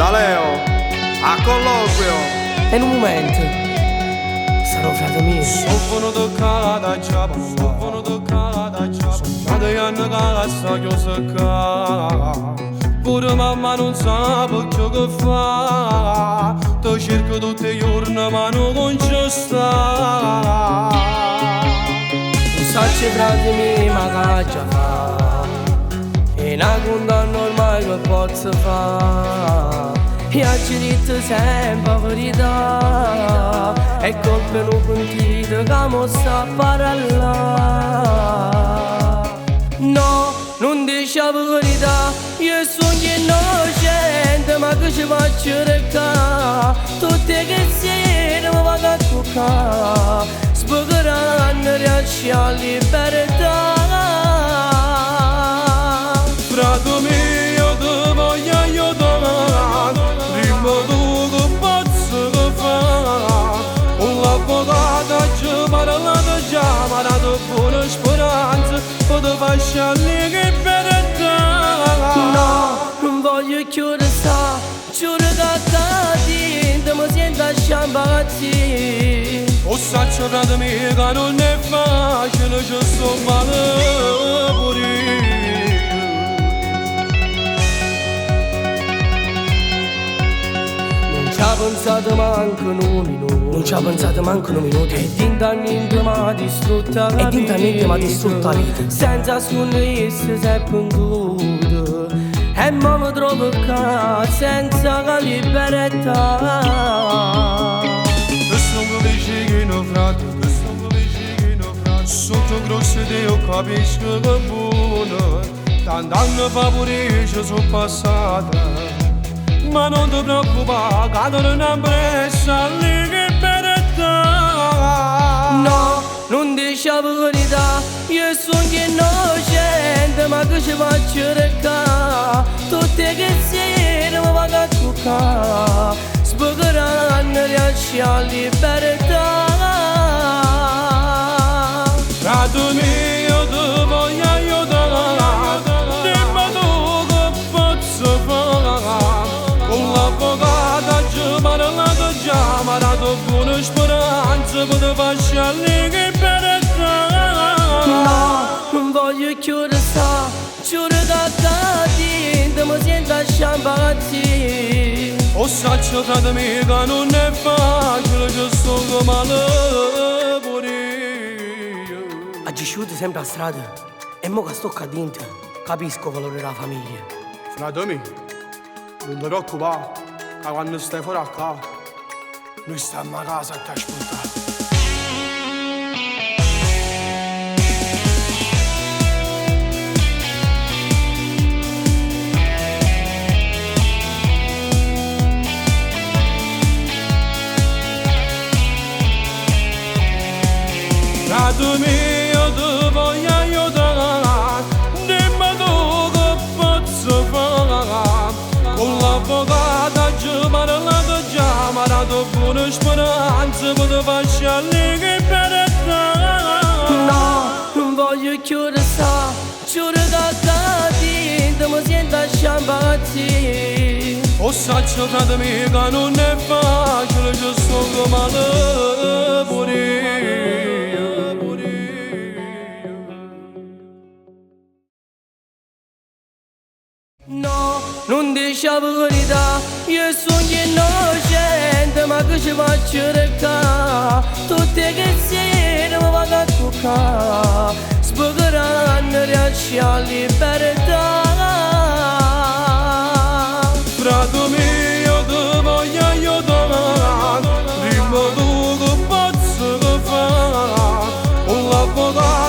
Da Leo a colloquio. E in un momento sarò frate mio. Sono toccata già sono toccata già. Sono degli anni che sta chiusa. Pure mamma non sa perché che fa. Ti cerco tutti i giorni ma non ci sta. Non sacci frate mio ma caccia fa. E una condanna ormai che posso fare. E oggi detto sempre verità. E colpe non pentite che mo sta a parlare. No, non dice la verità. Io sono innocente ma che ci faccio recare. Tutte che sera mi vado a toccare. Sboccheranno riesci a libertà. Frate mio ti voglio aiutare. Prima tu che posso fare. Un avvocato ci parla già. Ma dato buona speranza per ti faccia libertà. No, non voglio chiudere sta. Giuro che ti mi sento a sciambazzi. O saccio frate mio che non è facile. Ci sto male pure io. Non ci ha pensato manco un minuto. Non ci ha pensato manco un minuto. E d'intanniente mi ha distrutta la vita. E d'intanniente mi ha distrutta la vita. Senza nascondersi si è penduto. E mo mi trovo qua senza la libertà. Sono vicino frate, sono vicino frate. Sotto grosse io capisco che buono. Tanti anni fa pure io ci sono passata. Ma non ti preoccupare, che non è presa libertà. No, non dice la verità. Io sono innocente ma che ci faccio recare. Tutte che sera mi vado a toccare. Sboccheranno riesci a libertà. Frate mio ti voglio aiutare. Dimmi tu che posso fare. Con l'avvocato ci parla già. Ma dato buona speranza per ti faccia libertà. No, non voglio chiudere sta. Giuro che ti mi sento a sciambazzi. O saccio frate mio che non è facile. Ci sto male pure io. Oggi sciuto sempre a strada. E mo che sto qua dentro capisco il valore della famiglia. Frate mio, non ti preoccupare. Che quando stai fuori a casa noi stiamo a casa a ti ascoltare. Frate mio ti voglio aiutare. Dimmi tu che posso fare. Con l'avvocato ci parla già. Ma dato buona speranza per ti faccia libertà. No, non voglio chiudere sta. Giuro che ti mi sento a sciambazzi. O saccio frate mio che non è facile. Ci sto male pure io. No, non dice la verità. Io sono innocente ma che ci faccio recare. Tutte che sera mi vado a toccare. Sboccheranno riesci a libertà. Frate mio ti voglio aiutare. Prima tu che posso fare. Con l'avvocato